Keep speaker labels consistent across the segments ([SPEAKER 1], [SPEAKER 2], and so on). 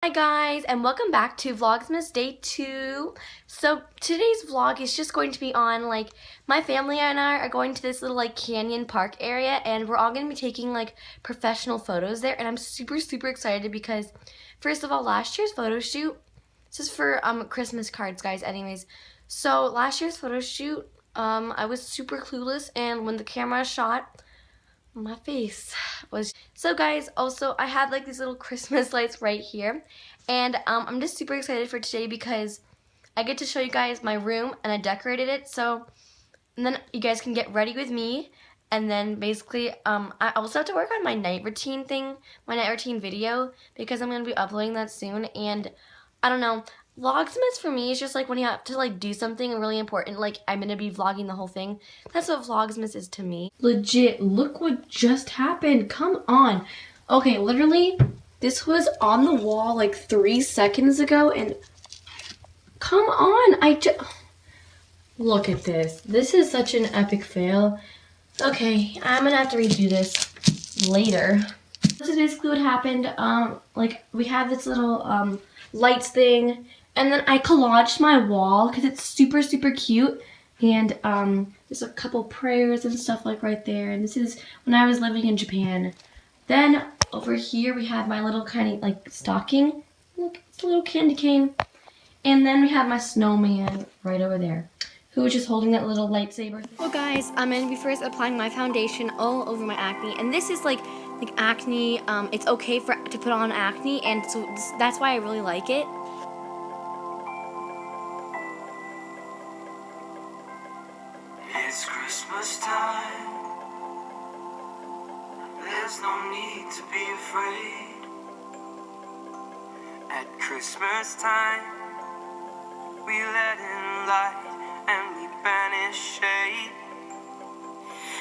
[SPEAKER 1] Hi guys, and welcome back to Vlogmas Day 2. So today's vlog is just going to be on my family and I are going to this little canyon park area, and we're all going to be taking professional photos there, and I'm super excited because first of all, last year's photo shoot, this is for Christmas cards guys anyways. So last year's photo shoot, I was super clueless, and when the camera shot, my face was so guys. Also, I had these little Christmas lights right here, and I'm just super excited for today because I get to show you guys my room, and I decorated it, so and then you guys can get ready with me, and then basically I also have to work on my night routine video, because I'm gonna be uploading that soon. And I don't know, Vlogmas for me is just when you have to do something really important, I'm gonna be vlogging the whole thing. That's what Vlogmas is to me. Legit, look what just happened. Come on. Okay, literally, this was on the wall 3 seconds ago, and come on, look at this. This is such an epic fail. Okay, I'm gonna have to redo this later. This is basically what happened. We have this little lights thing, and then I collaged my wall because it's super cute. And there's a couple prayers and stuff right there. And this is when I was living in Japan. Then over here we have my little kind of stocking. Look, it's a little candy cane. And then we have my snowman right over there, who was just holding that little lightsaber. Well guys, I'm going to be first applying my foundation all over my acne, and this is like acne, it's okay to put on acne, and so that's why I really like it.
[SPEAKER 2] It's Christmas time. There's no need to be afraid. At Christmas time, we let in light and we banish shade.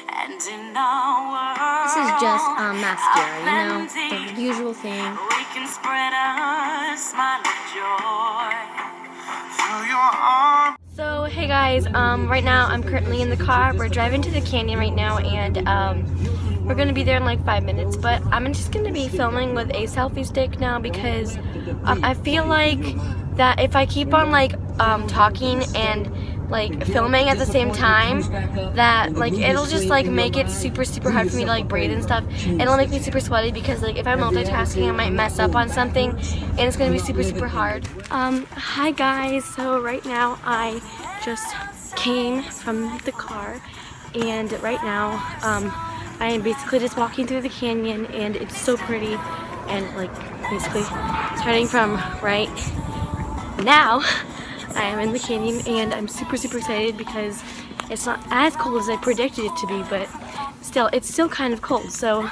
[SPEAKER 2] And in our world,
[SPEAKER 1] This is just mascara, the usual thing.
[SPEAKER 2] we can spread our smile of joy through your arms.
[SPEAKER 1] So hey guys, right now I'm currently in the car. We're driving to the canyon right now, and we're gonna be there in 5 minutes. But I'm just gonna be filming with a selfie stick now because I feel that if I keep on talking and filming at the same time, that it'll just make it super hard for me to breathe and stuff, and it'll make me super sweaty because if I'm multitasking, I might mess up on something, and it's gonna be super hard. Hi guys, so right now I just came from the car, and right now I am basically just walking through the canyon, and it's so pretty, and basically starting from right now I am in the canyon, and I'm super excited because it's not as cold as I predicted it to be, but still, it's still kind of cold. So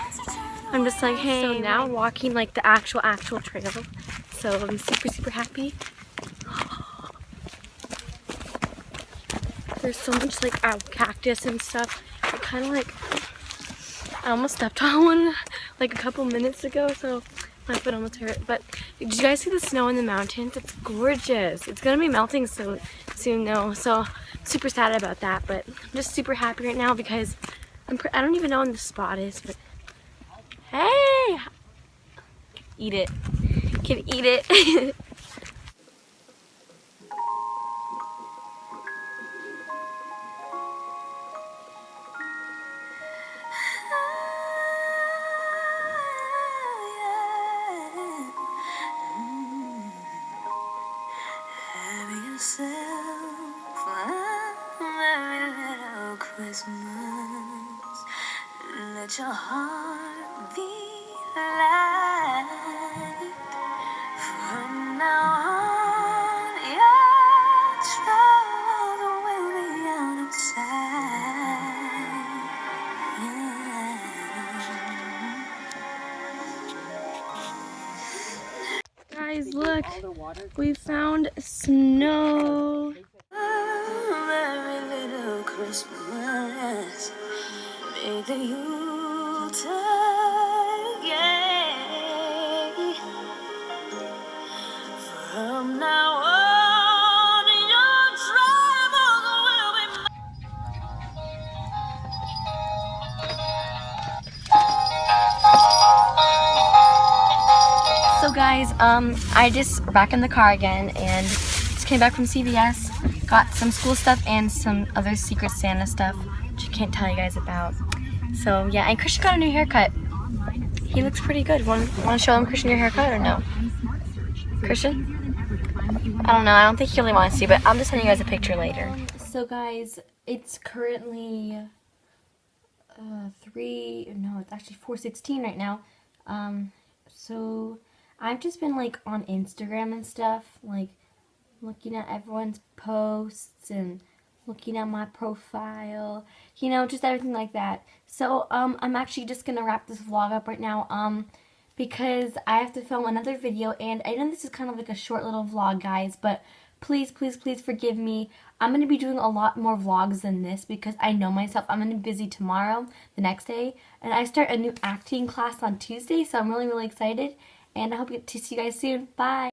[SPEAKER 1] I'm just hey. So now I'm walking the actual trail. So I'm super happy. There's so much cactus and stuff. I kind of I almost stepped on one a couple minutes ago, so my foot almost hurt. But did you guys see the snow in the mountains? It's gorgeous. It's gonna be melting soon though, so super sad about that. But I'm just super happy right now because I don't even know when the spot is. But hey, eat it. Can eat it.
[SPEAKER 2] Have yourself a merry little Christmas. Let your heart be light. From now on, your trouble will be out of sight. Yeah.
[SPEAKER 1] Guys, look, we found snow.
[SPEAKER 2] A merry little Christmas. May the Yuletide gay. From now on, your troubles will be.
[SPEAKER 1] So So guys, I just back in the car again and just came back from CVS, got some school stuff and some other Secret Santa stuff, which I can't tell you guys about. So yeah, and Christian got a new haircut. He looks pretty good. Want to show him, Christian, your haircut or no? Christian? I don't know. I don't think he really wants to, but I'm just sending you guys a picture later. So guys, it's currently 4:16 right now. So I've just been like on Instagram and stuff, like looking at everyone's posts and looking at my profile, you know, just everything like that. So I'm actually just gonna wrap this vlog up right now, because I have to film another video, and I know this is kind of like a short little vlog, guys, but please, please, please forgive me. I'm going to be doing a lot more vlogs than this because I know myself. I'm going to be busy tomorrow, the next day, and I start a new acting class on Tuesday, so I'm really, really excited, and I hope to see you guys soon. Bye!